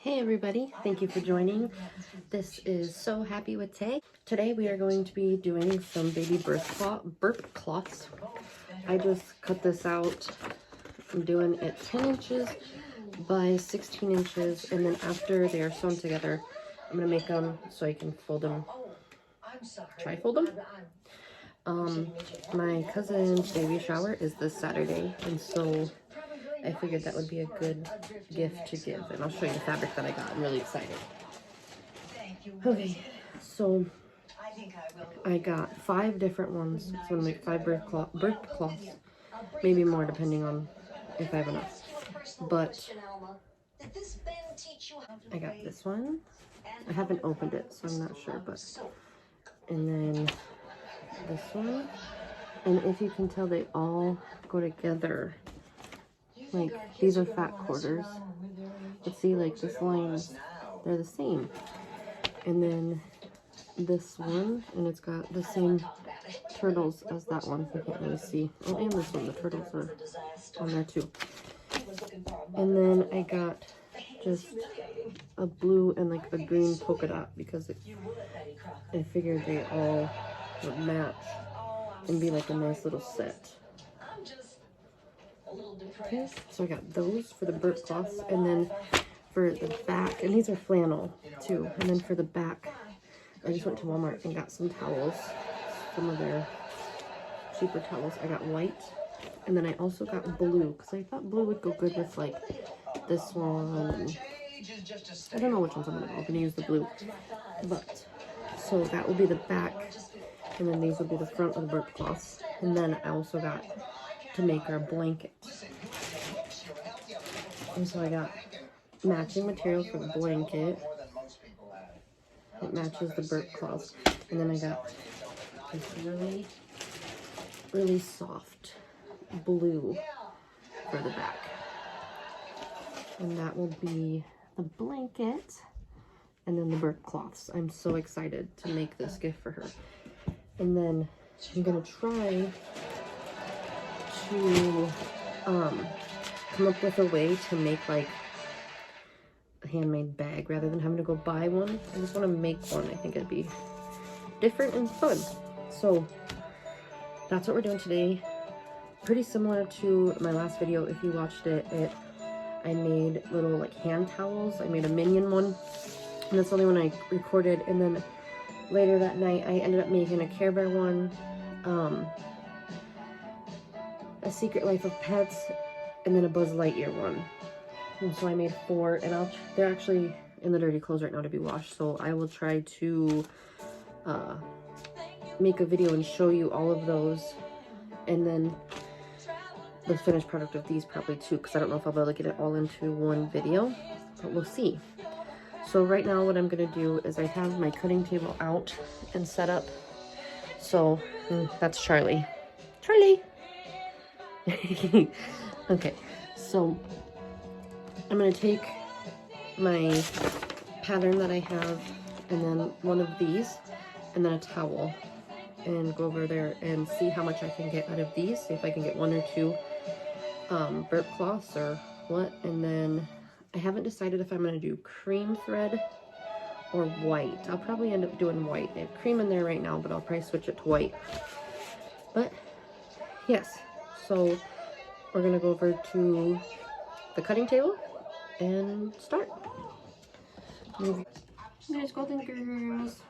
Hey everybody, thank you for joining. This is So Happy with Tay. Today we are going to be doing some baby burp cloths. I just cut this out. I'm doing it 10 inches by 16 inches, and then after they are sewn together, I'm going to make them so I can fold them, trifold them. My cousin's baby shower is this Saturday, and so I figured that would be a good gift to give, and I'll show you the fabric that I got. I'm really excited. Okay, so I got 5 different ones. So I'm gonna make 5 burp cloths, maybe more depending on if I have enough. But I got this one. I haven't opened it, so I'm not sure. But and then this one, and if you can tell, they all go together. Like, these are fat quarters, but see, like, this lines, they're the same. And then this one, and it's got the same turtles as that one. You can't really see. Oh, and this one, the turtles are on there too. And then I got just a blue and like a green polka dot because I figured they all would match and be like a nice little set. Okay, so I got those for the burp cloths, and then for the back, and these are flannel too, and then for the back, I just went to Walmart and got some towels, some of their cheaper towels. I got white, and then I also got blue, because I thought blue would go good with like this one. I don't know which ones I'm gonna use the blue, but so that will be the back, and then these will be the front of the burp cloths, and then I also got to make our blanket. And so I got matching material for the blanket. It matches the burp cloths. And then I got this really soft blue for the back. And that will be the blanket and then the burp cloths. I'm so excited to make this gift for her. And then I'm gonna try to come up with a way to make like a handmade bag rather than having to go buy one. I just want to make one. I think it'd be different and fun. So that's what we're doing today. Pretty similar to my last video. If you watched it, I made little like hand towels. I made a minion one, and that's the only one I recorded. And then later that night I ended up making a Care Bear one, a Secret Life of Pets, and then a Buzz Lightyear one. And so I made 4, and they're actually in the dirty clothes right now to be washed, so I will try to make a video and show you all of those, and then the finished product of these probably too, because I don't know if I'll be able to get it all into one video, but we'll see. So right now what I'm going to do is I have my cutting table out and set up. So that's Charlie. Okay, so I'm going to take my pattern that I have, and then one of these, and then a towel, and go over there and see how much I can get out of these. See if I can get 1 or 2 burp cloths or what. And then I haven't decided if I'm going to do cream thread or white. I'll probably end up doing white. I have cream in there right now, but I'll probably switch it to white. But yes, so we're going to go over to the cutting table and start. There's Golden Girls.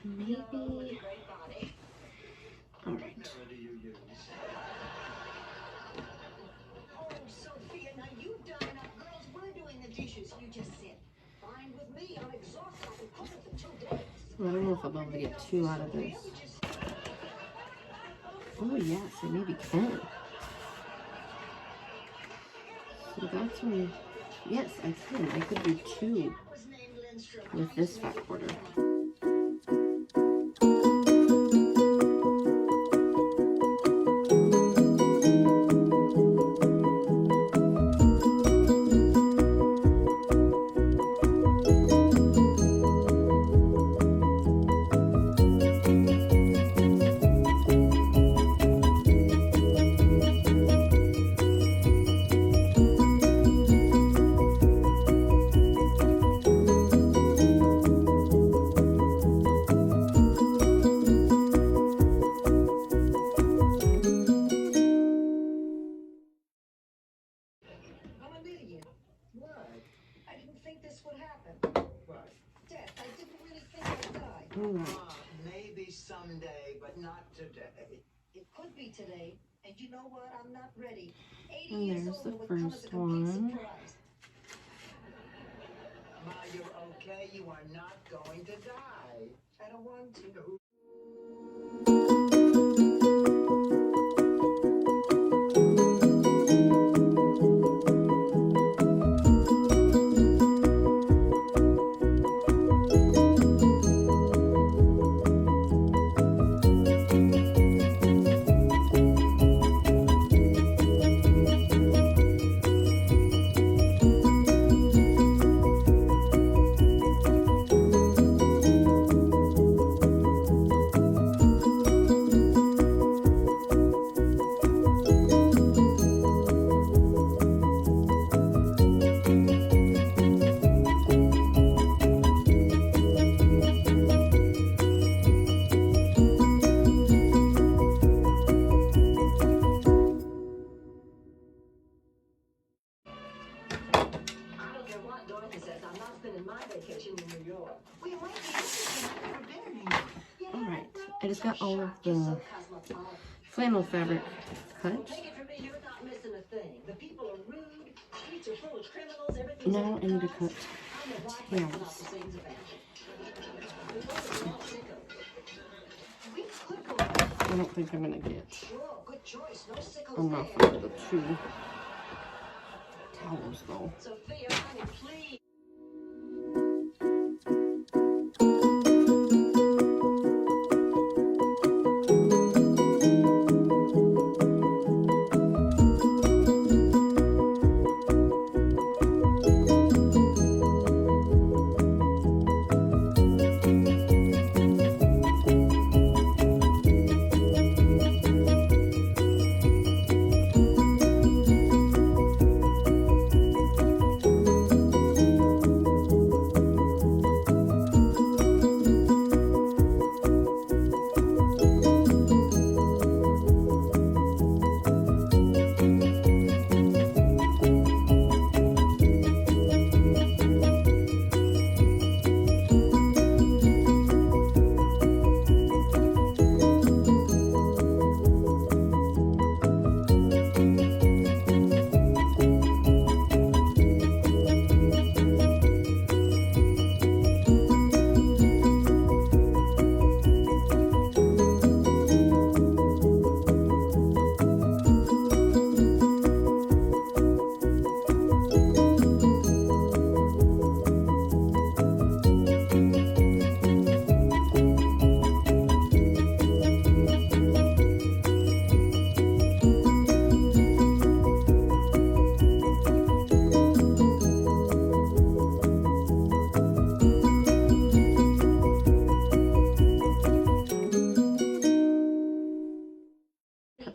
Maybe. All right. I don't know if I'll be able to get 2 out of this. Oh yes, I maybe can. So that's when, yes, I can. I could do 2 with this fat quarter. today. It could be today, and you know what? I'm not ready. And there's the first one. Ma, you're okay. You are not going to die. I don't want to. Alright, I just got all of the flannel fabric cut. Now I need to cut tails. I don't think I'm going to get enough of the two towels though.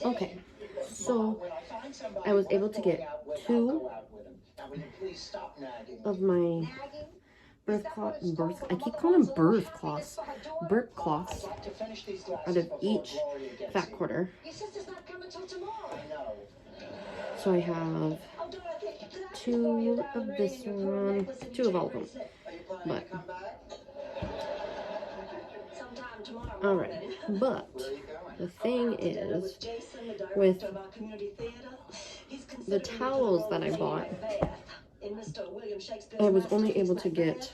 Okay, so I was able to get 2 of my burp cloths out of each fat quarter. So I have 2 of this one, 2 of all of them, but alright, but the thing is, with the towels that I bought, I was only able to get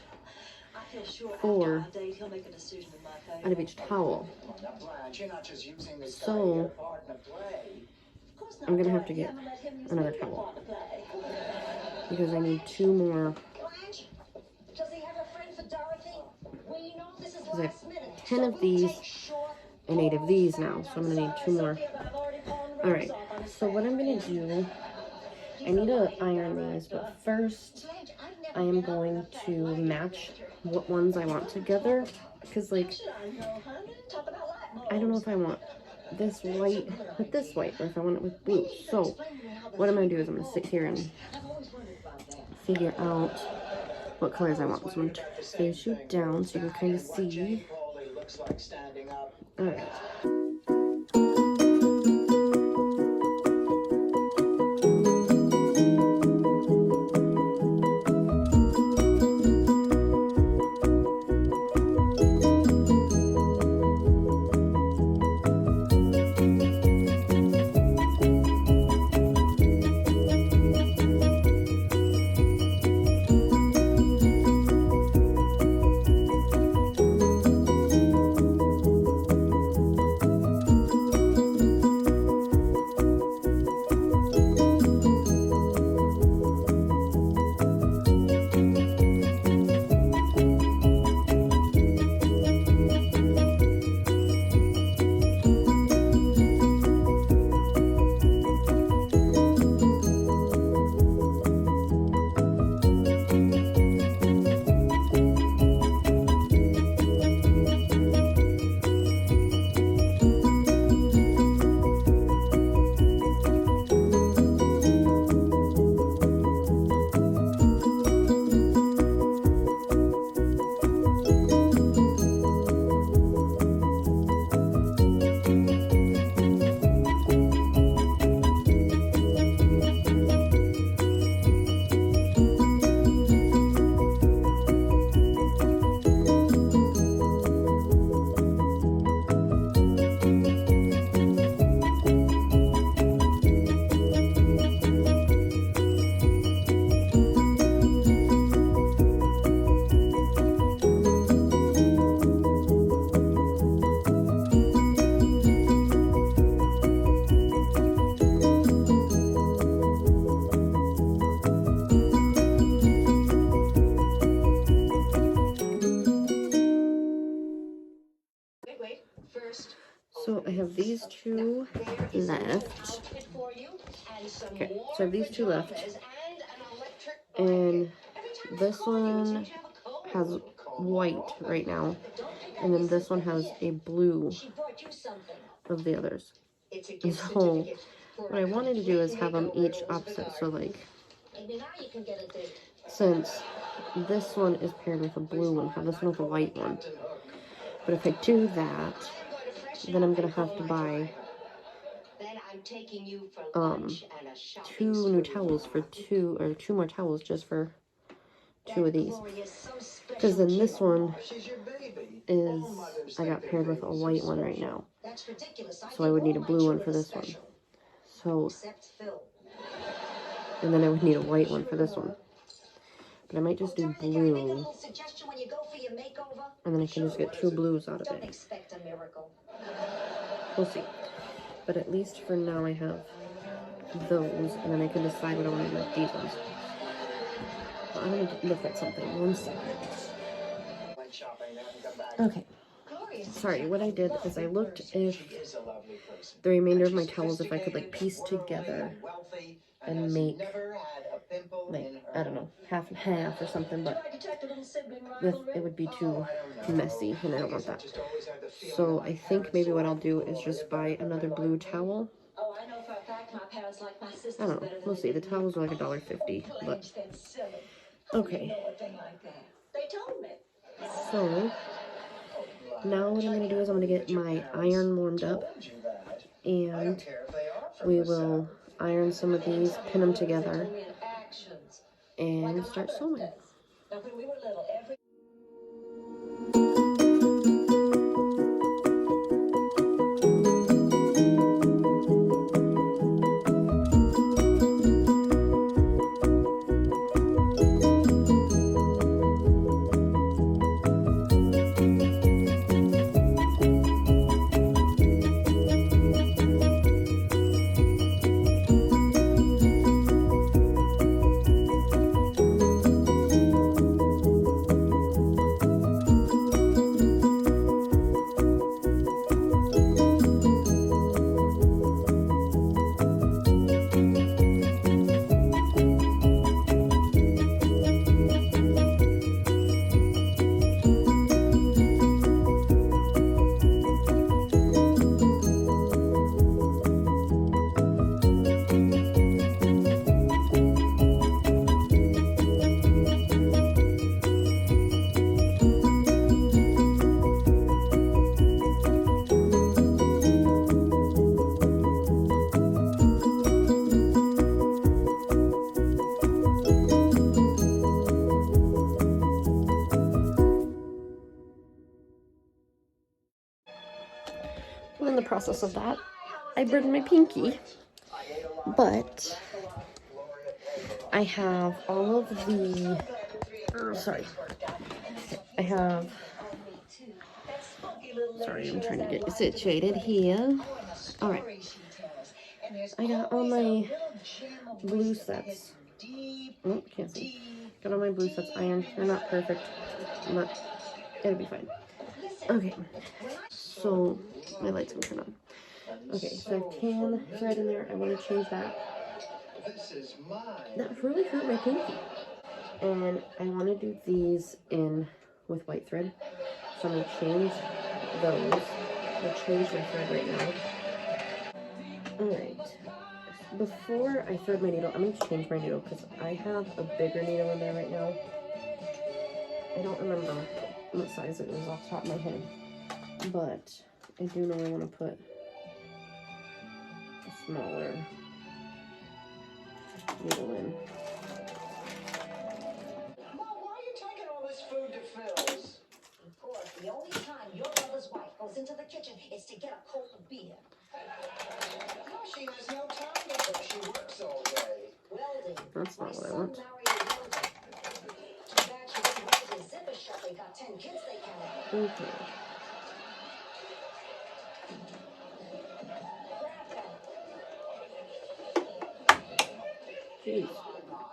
4 out of each towel. So I'm gonna have to get another towel because I need 2 more. Because I have 10 of these and 8 of these now, so I'm gonna need 2 more. Alright, so what I'm gonna do, I need to iron these, but first I am going to match what ones I want together, because like, I don't know if I want this white with this white or if I want it with blue. So what I'm gonna do is I'm gonna sit here and figure out what colors I want. So I'm going to face you down so you can kind of see. Alright. these two left. Okay, so I have these two left. And this one has white right now. And then this one has a blue of the others. And so what I wanted to do is have them each opposite. So like, since this one is paired with a blue one, have this one with a white one. But if I do that, then I'm gonna have to buy two new towels for two more towels just for two of these. Because then this one is, I got paired with a white one right now. So I would need a blue one for this one. So, and then I would need a white one for this one. But I might just do blue. And then I can just get two blues out of it. We'll see. But at least for now I have those. And then I can decide what I want to do with these ones. Well, I'm going to look at something. 1 second. Okay. Sorry, what I did is I looked if the remainder of my towels, if I could like piece together and make like, I don't know, half and half or something, but it would be too messy and I don't want that. So I think maybe what I'll do is just buy another blue towel. I don't know, we'll see. The towels are like $1.50, but okay. So now what I'm going to do is I'm going to get my iron warmed up and we will iron some of these, pin them together, and start sewing. In the process of that, I burned my pinky, but I have all of the, I'm trying to get situated here. All right, I got all my blue sets. Oh, can't see. Got all my blue sets ironed. They're not perfect, but it'll be fine. Okay, so my light's gonna turn on. Okay, so I have tan thread in there. I want to change that. That really hurt my pinky. And I want to do these in with white thread. So I'm going to change those. I'll change my thread right now. Alright. Before I thread my needle, I'm going to change my needle because I have a bigger needle in there right now. I don't remember what size it is off the top of my head. But I do know I want to put a smaller needle in. Mom, why are you taking all this food to Phil's? Of course, the only time your brother's wife goes into the kitchen is to get a cold beer. No, she has no time to cook. She works all day. Welding. That's not what I want. Too bad she didn't weld his zipper shut. They got 10 kids they can have. Okay. Jeez.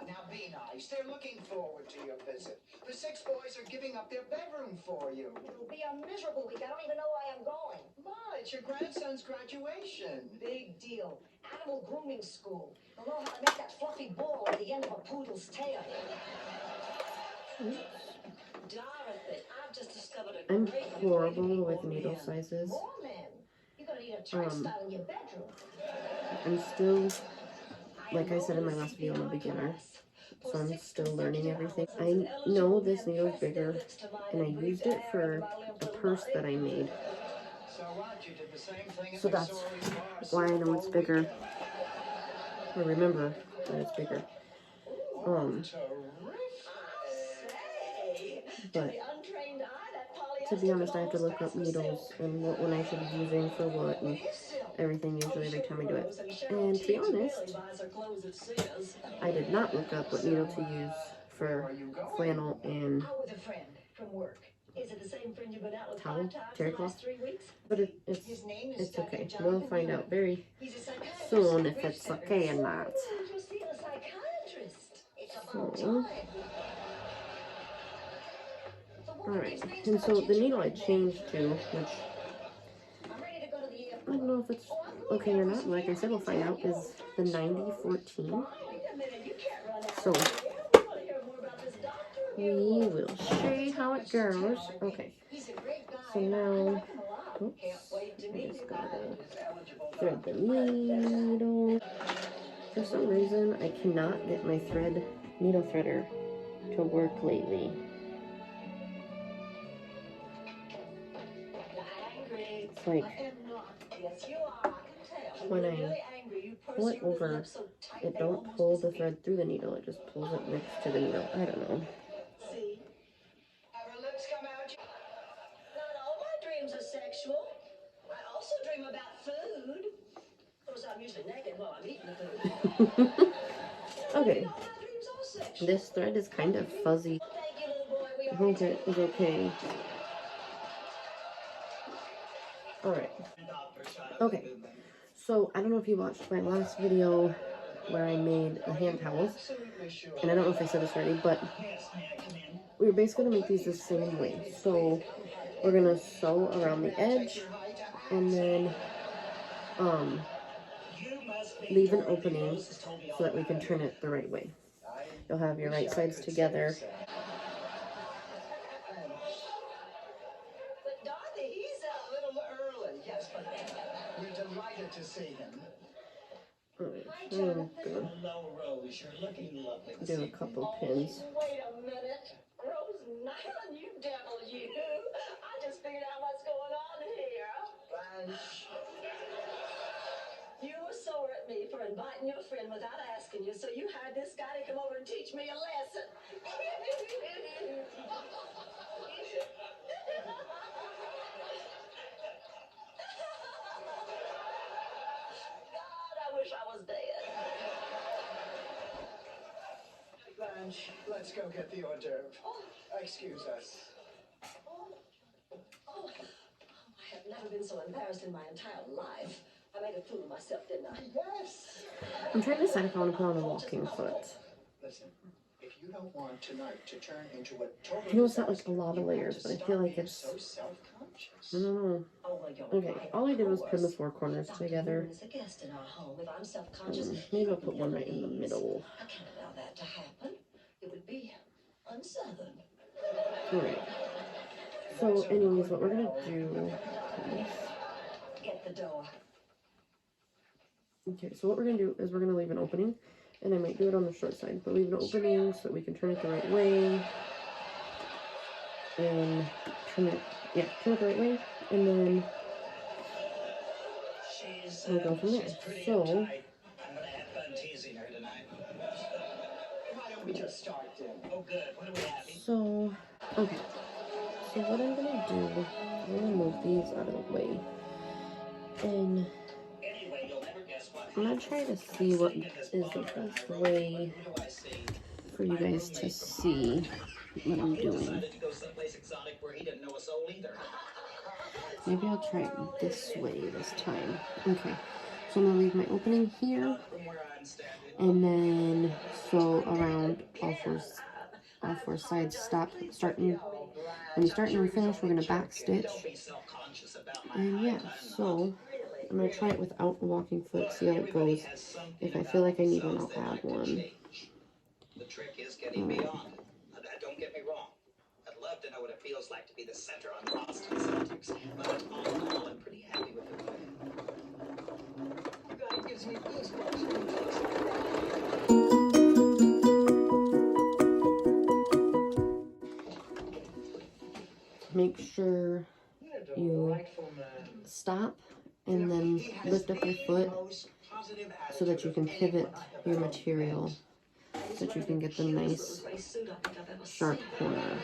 Now be nice. They're looking forward to your visit. The 6 boys are giving up their bedroom for you. It'll be a miserable week. I don't even know why I'm going. My, it's your grandson's graduation. Big deal. Animal grooming school. They'll know how to make that fluffy ball at the end of a poodle's tail. Dorothy, I've just discovered a I'm great horrible with needle sizes. More men. You're gonna need a turnstile in your bedroom. I'm still, like I said in my last video, I'm a beginner, so I'm still learning everything. I know this needle is bigger, and I used it for a purse that I made, so that's why I know it's bigger, or remember that it's bigger. But to be honest, I have to look up needles and what one I should be using for what and everything usually every time I do it. And to be honest, I did not look up what needle to use for flannel and towel, terry cloth. But it's okay. We'll find out very soon if it's okay or not. So, alright, and so the needle I changed to, which I don't know if it's okay or not, like I said, we'll find out, is the 9014. So, we will show you how it goes. Okay, so now, oops, I just gotta thread the needle. For some reason, I cannot get my needle threader to work lately. It's like, when I pull it over, it don't pull the thread through the needle, it just pulls it next to the needle. I don't know. Not all my dreams are sexual. I also dream about food. Of course, I'm usually naked while I'm eating the food. Okay, this thread is kind of fuzzy. I hope it is okay. Alright. Okay, so I don't know if you watched my last video where I made the hand towels, and I don't know if I said this already, but we're basically going to make these the same way. So we're going to sew around the edge, and then leave an opening so that we can turn it the right way. You'll have your right sides together. But Dorothy, he's a little early. Yes, but we're delighted to see him. Alright, I'm gonna do a couple pins. Wait a minute. Rose Nylon, you devil, you. I just figured out what's going on here. Blanche. You were sore at me for inviting your friend without asking you, so you hired this guy to come over and teach me a lesson. God, I wish I was dead. Blanche, let's go get the hors d'oeuvre. Excuse us. I have never been so embarrassed in my entire life. I made a fool of myself, didn't I? Yes. I'm trying to decide if I want to put on a walking foot. Listen, if you don't want tonight to turn into a total I know it's not like a lot of layers, but I feel like it's, so self-conscious. I don't know. Okay, all I did was pin the four corners together. Maybe I'll put one right in the middle. I can't allow that to happen. It would be unsouthern. Alright. So anyways, what we're gonna do is... Get the door. Okay, so what we're gonna do is we're gonna leave an opening, and I might do it on the short side, but leave an opening so that we can turn it the right way. And turn it the right way, and then we'll go from there. So, I'm gonna have fun teasing her tonight. Why don't we just start then? Oh, good. What do we have? So, okay. So what I'm gonna do is I'm gonna move these out of the way, and I'm gonna try to see what is the best way for you guys to see what I'm doing. Maybe I'll try it this way this time. Okay, so I'm gonna leave my opening here, and then sew around all four sides. Starting when you start and finish, we're gonna back stitch, And yeah, so I'm gonna try it without a walking foot, see how it goes. If I feel like I need one, I'll add one. The trick is getting beyond it. Don't get me wrong. I'd love to know what it feels like to be the center on Boston Celtics, but all in all, I'm pretty happy with the way. God, it gives me goosebumps when he looks at that. Make sure you stop and then lift up your foot so that you can pivot your material so that you can get the nice sharp corner.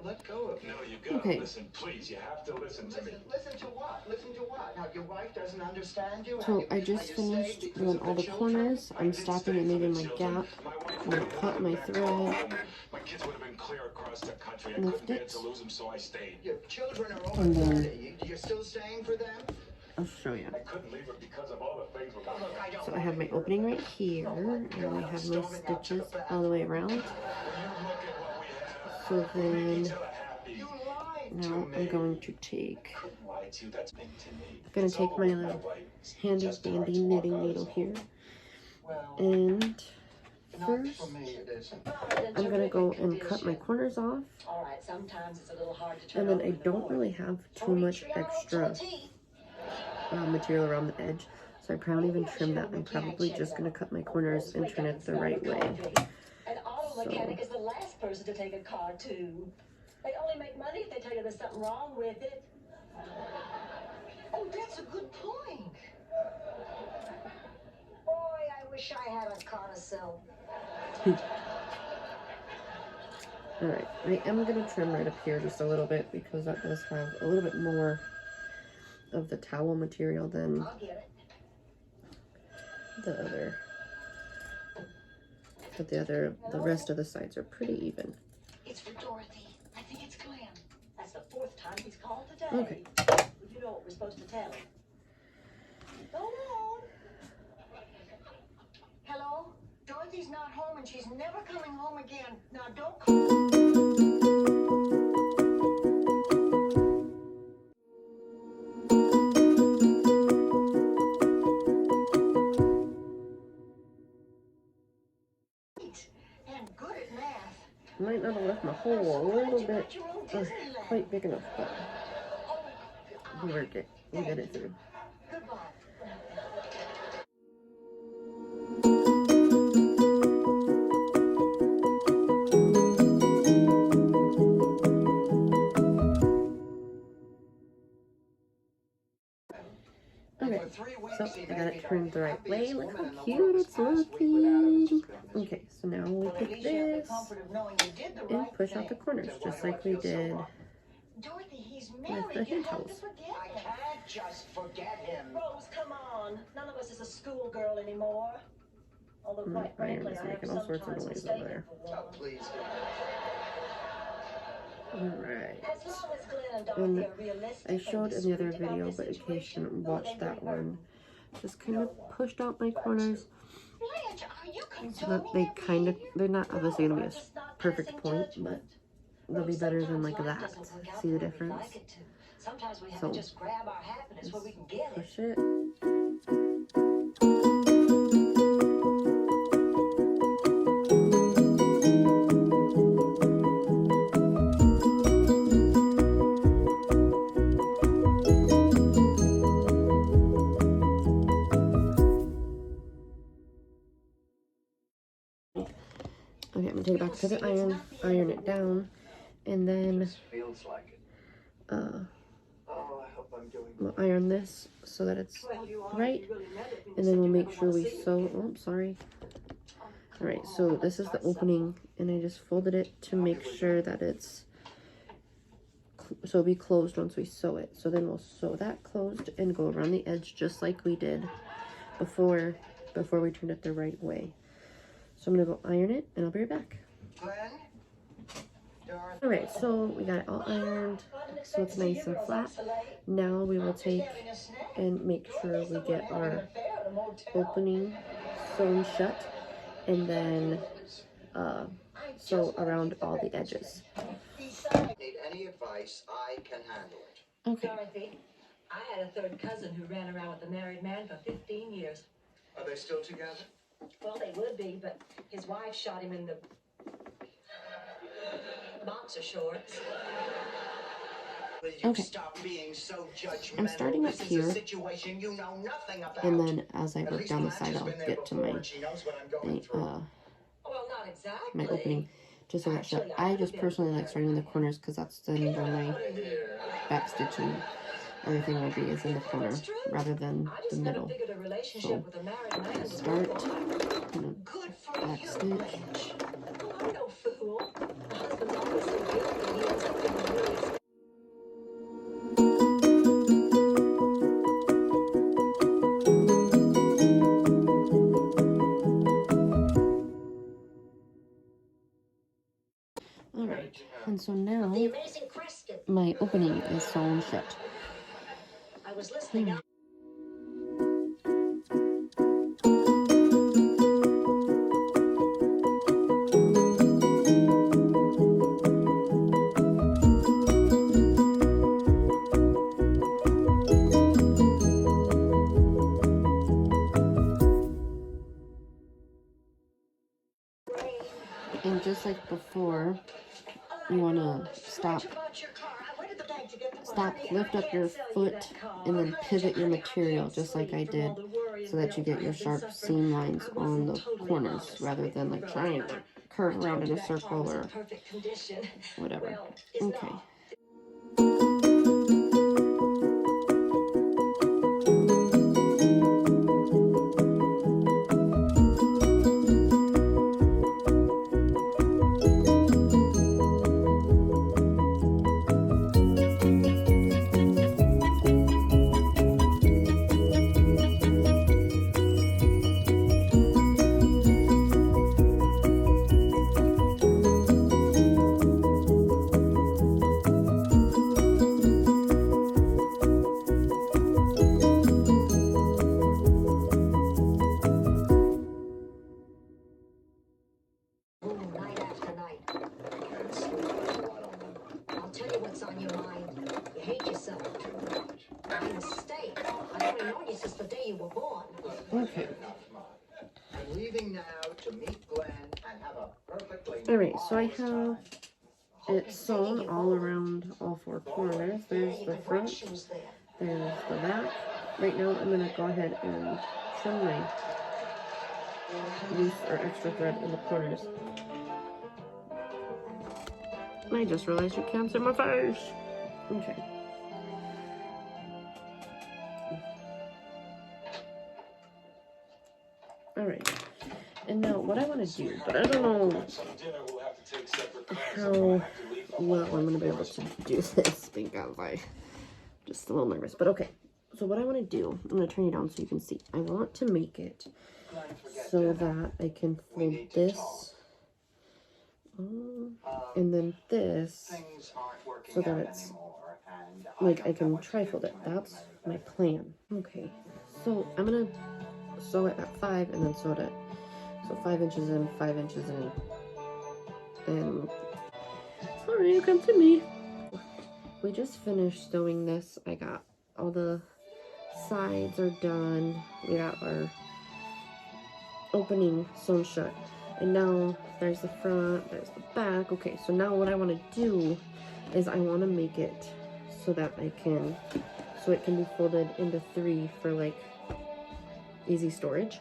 Let go of it. No, you gotta Okay. listen, please. You have to listen to me. Listen to what? Listen to what? Now, your wife doesn't understand you? So I just finished doing all the corners. I'm stopping and leaving my gap. I'm gonna cut my thread, My kids would have been clear across the country. I lift couldn't bear it, to lose them, so I stayed. Your children are over and then 30. You're still staying for them? I'll show you. I couldn't leave her because of all the things we're going to So I have my opening right here, and I have my stitches all the way around. So then now I'm going to take my little handy dandy knitting needle here, and first I'm gonna go and cut my corners off, and then I don't really have too much extra material around the edge, so I probably even trim that. I'm probably just gonna cut my corners and turn it the right way. An auto mechanic is the last person to take a car to. They only make money if they tell you there's something wrong with it. Oh, that's a good point. Boy, I wish I had a car to sell. Alright, I am gonna trim right up here just a little bit because that does have a little bit more of the towel material than I'll get it. the other. But the rest of the sides are pretty even. It's for Dorothy. I think it's Glenn. That's the 4th time he's called today. Okay. You know what we're supposed to tell him. Hold on. Hello? Dorothy's not home and she's never coming home again. Now don't call. And good at math. Might not have left my hole a little bit quite big enough, but we'll work it. We'll get it through. Goodbye. Okay, so I got it turned the right way. Look how cute it's looking. Okay, so now we take this and push out the corners, just like we did Dorothy, he's with married. the You hand have to towels. forget I him. can't just forget him. Rose, come on. None of us is a schoolgirl anymore. Although, quite Iron frankly, is I have making all sorts of sometimes noise mistaken over there. for one. Oh, please. Alright. As long as Glenn and Dorothy are realistic I showed in the other video, but in case you didn't watch that one, just kind of pushed out my corners. Blanche, are you so that they're not obviously gonna be a perfect point, but they'll be better than like that. See the difference? Sometimes we have So to just grab our happiness where we can get it. push it. Okay, I'm gonna take it back to the iron it down, and then Feels like it. uh, Oh, I hope I'm doing we'll iron this so that it's right, and then we'll make sure we sew. Oh, sorry. All right, so this is the opening, and I just folded it to make sure that it's so it'll be closed once we sew it. So then we'll sew that closed and go around the edge just like we did before we turned it the right way. So I'm gonna go iron it, and I'll be right back. All right, so we got it all ironed, so it's nice and flat. Now we will take and make sure we get our opening sewn shut, and then sew around all the edges. Need any advice? I can handle it. Okay. Dorothy, I had a third cousin who ran around with a married man for 15 years. Are they still together? Well, they would be, but his wife shot him in the boxer shorts. Will you Okay. stop being so judgmental? I'm starting up This is here, a situation you know nothing about. and then as I At work least down the I've side, just I'll been there get to before, my and she knows what I'm going through. Well, not exactly. my opening, just so that shut. I just personally like starting in the corners because that's then where my back stitch and everything will be is in the corner rather than the middle. So start, Good for back you. stitch. Oh, I'm no fool. My husband's always so guilty. He ends up getting really. All right, and so now The amazing Creston. my opening is sewn shut. I was listening up. And just like before, you want to stop, lift up your foot, and then pivot your material just like I did, so that you get your sharp seam lines on the corners rather than like trying to curve around in a circle or whatever. Okay. Night after night. I'll tell you what's on your mind. You hate yourself. By mistake. I've only known you since the day you were born. Okay. I'm leaving now to meet Glenn and have a perfectly All right, so I marvelous have time. it sewn all around all four corners. There's the front, there's the back. Right now, I'm gonna go ahead and trim my loose or extra thread in the corners. And I just realized you can't see my face. Okay. Alright. And now what I want to do, but I don't know how well I'm going to be able to do this because I'm just a little nervous. But okay. So what I want to do, I'm going to turn you down so you can see. I want to make it so that I can fold this. And then this, so that it's like I can trifold it. That's my plan. Okay, so I'm gonna sew it at 5 and then sew it at So 5 inches in, 5 inches in. And sorry, come to me. We just finished sewing this. I got all the sides are done. We got our opening sewn shut. And now there's the front, there's the back. Okay, so now what I want to do is I want to make it so that it can be folded into 3 for like easy storage.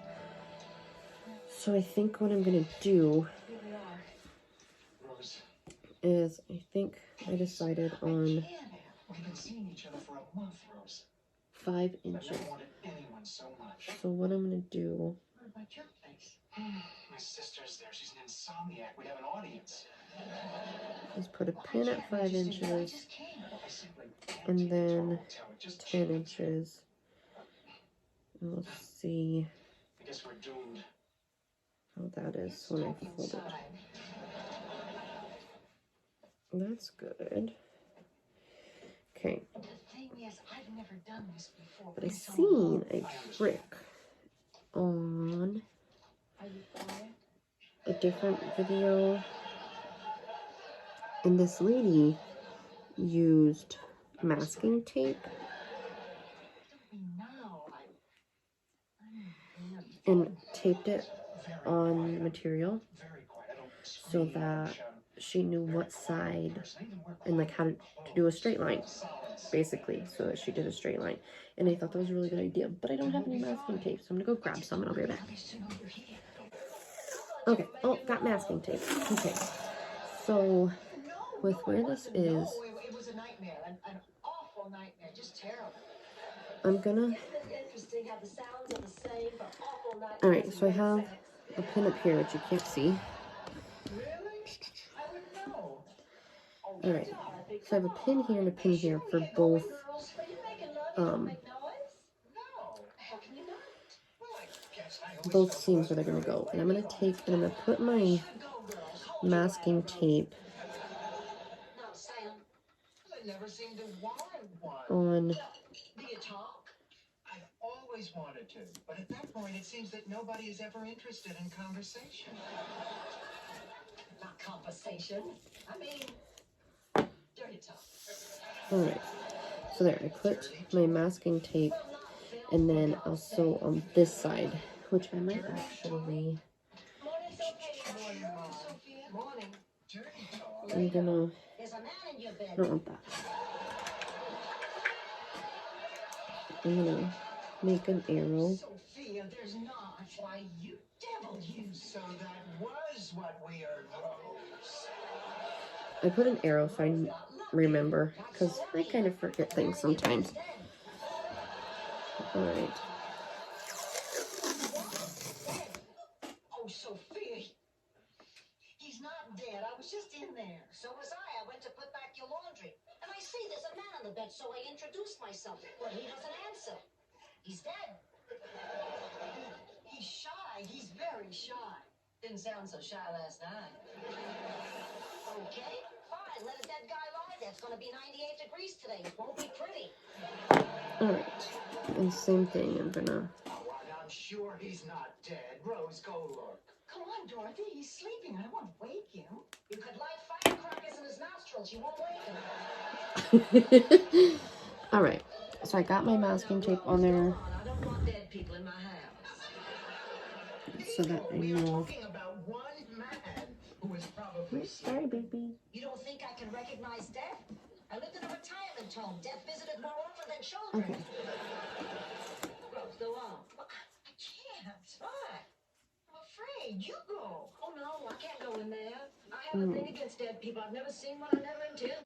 So I think what I'm gonna do is I decided on 5 inches. So what I'm gonna do My sister's there. She's an insomniac. We have an audience. is put a pin at 5 inches and then 10 inches. And we'll see I guess we're doomed. how that is when I fold it. That's good. Okay. But I seen a trick on a different video, and this lady used masking tape and taped it on material so that she knew what side and like how to do a straight line, basically, so that she did a straight line. And I thought that was a really good idea, but I don't have any masking tape, so I'm gonna go grab some and I'll be right back. Okay, oh, got masking tape. Okay, so with where this is, It was a nightmare, an awful nightmare, just terrible. I'm gonna, Isn't it interesting how the sounds are the same for awful nightmares? alright, so I have a pin up here which you can't see. I wouldn't know. Alright, so I have a pin here and a pin here for both both seams where they're gonna go. And I'm gonna take and I'm gonna put my masking tape on. I've always wanted to, but at that point it seems that nobody is ever interested in conversation. Not conversation. I mean, dirty talk. Alright, so there, I put my masking tape and then I'll sew on this side, which I might actually, I'm gonna, I don't want that. I'm gonna make an arrow. Sophia, there's not. Why, you devil, you. So that was what we heard, Rose. I put an arrow so I remember, because I kind of forget things sometimes. Alright. Oh, Sophia. He's not dead. I was just in there. So was I. I went to put back your laundry. And I see there's a man on the bed, so I introduced myself. But he doesn't answer. He's dead. He's shy. He's very shy. Didn't sound so shy last night. Okay, fine. Let a dead guy lie there. It's going to be 98 degrees today. It won't be pretty. Alright. And same thing, I'm gonna. I'm sure he's not dead. Rose, go look. Come on, Dorothy. He's sleeping. I don't want to wake him. You could light firecrackers in his nostrils. You won't wake him. Alright. So I got my masking tape on there I don't want dead people in my house. so that I We are know. talking about one man who is probably Sorry, baby. You don't think I can recognize death? I lived in a retirement home. Death visited more often than children. Okay. Rose, go on. Well, I can't. Why? I'm afraid. You go. Oh, no, I can't go in there. I have a thing against dead people. I've never seen one. I never intend.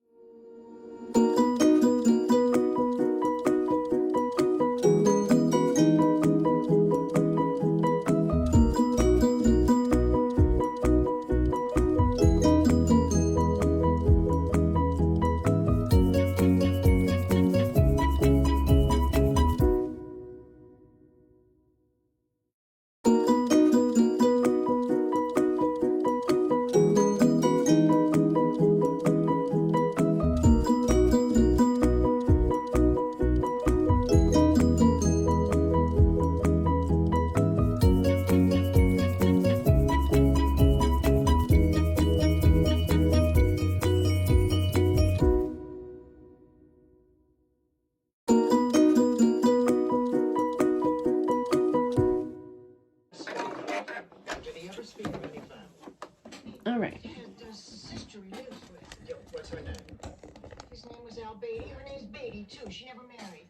lady. Her name's Biddy, too. She never married.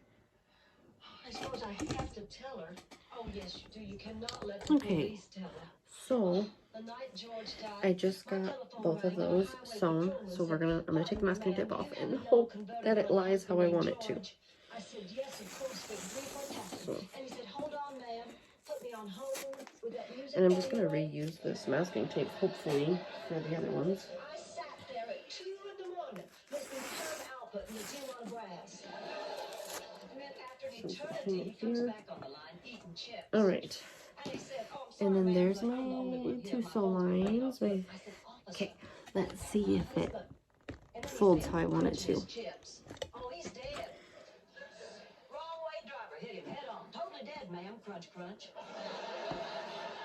I suppose I have to tell her. Oh, yes, you do. You cannot let the police tell her. So The night George died, I just my got telephone both of rang and I those finally sewn. told So him, I'm gonna take the masking tape off and "Man, hope converted that it my lies how I husband want named it to. George." I said, yes, of course, but brief what happened. So, And he said, hold on, ma'am. Put me on hold with that music. and I'm just gonna going. reuse this masking tape, hopefully, for the other ones. I sat there at 2 in the morning listening to Herb Alpert and the T1 Brass. And then after an eternity, he comes back on the line eating chips. All right. And he said, oh, I'm sorry, And then ma'am, there's but I'm the only my one here. two My sew phone's been ringing lines. off. I said, Okay, "Officer, let's see if it husband." And then he folds said, how I want it "Crunch to. his chips." Oh, he's dead. Wrong way driver hit him head on. Totally dead, ma'am. Crunch, crunch.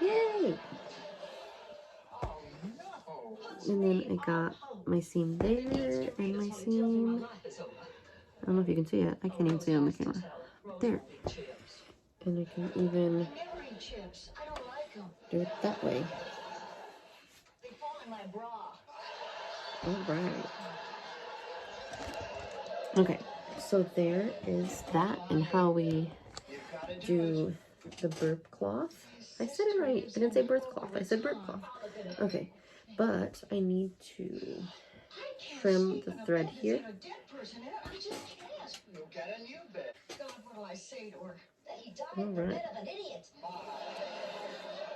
Yay! Oh, no. And then I got my seam there and my seam. I don't know if you can see it. I can't even see it on the camera. There. And I can even do it that way. They fall in my bra. Alright. Okay, so there is that and how we do the burp cloth. I said it right. I didn't say birth cloth. I said burp cloth. Okay, but I need to trim the thread here. Alright.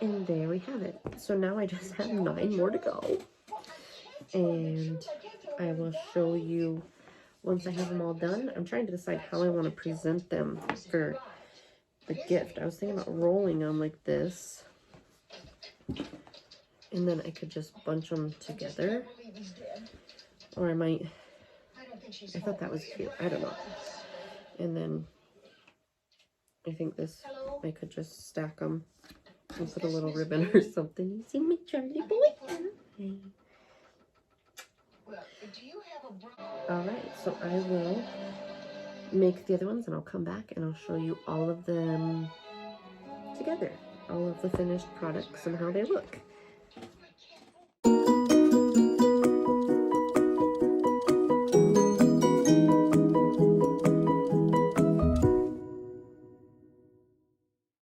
And there we have it. So now I just have 9 more to go. And I will show you once I have them all done. I'm trying to decide how I want to present them for the gift. I was thinking about rolling them like this. And then I could just bunch them together. Or I might... I thought that was cute. I don't know. And then I think this, I could just stack them and put a little ribbon or something. You see my Charlie boy? Hey. Alright, so I will make the other ones and I'll come back and I'll show you all of them together. All of the finished products and how they look.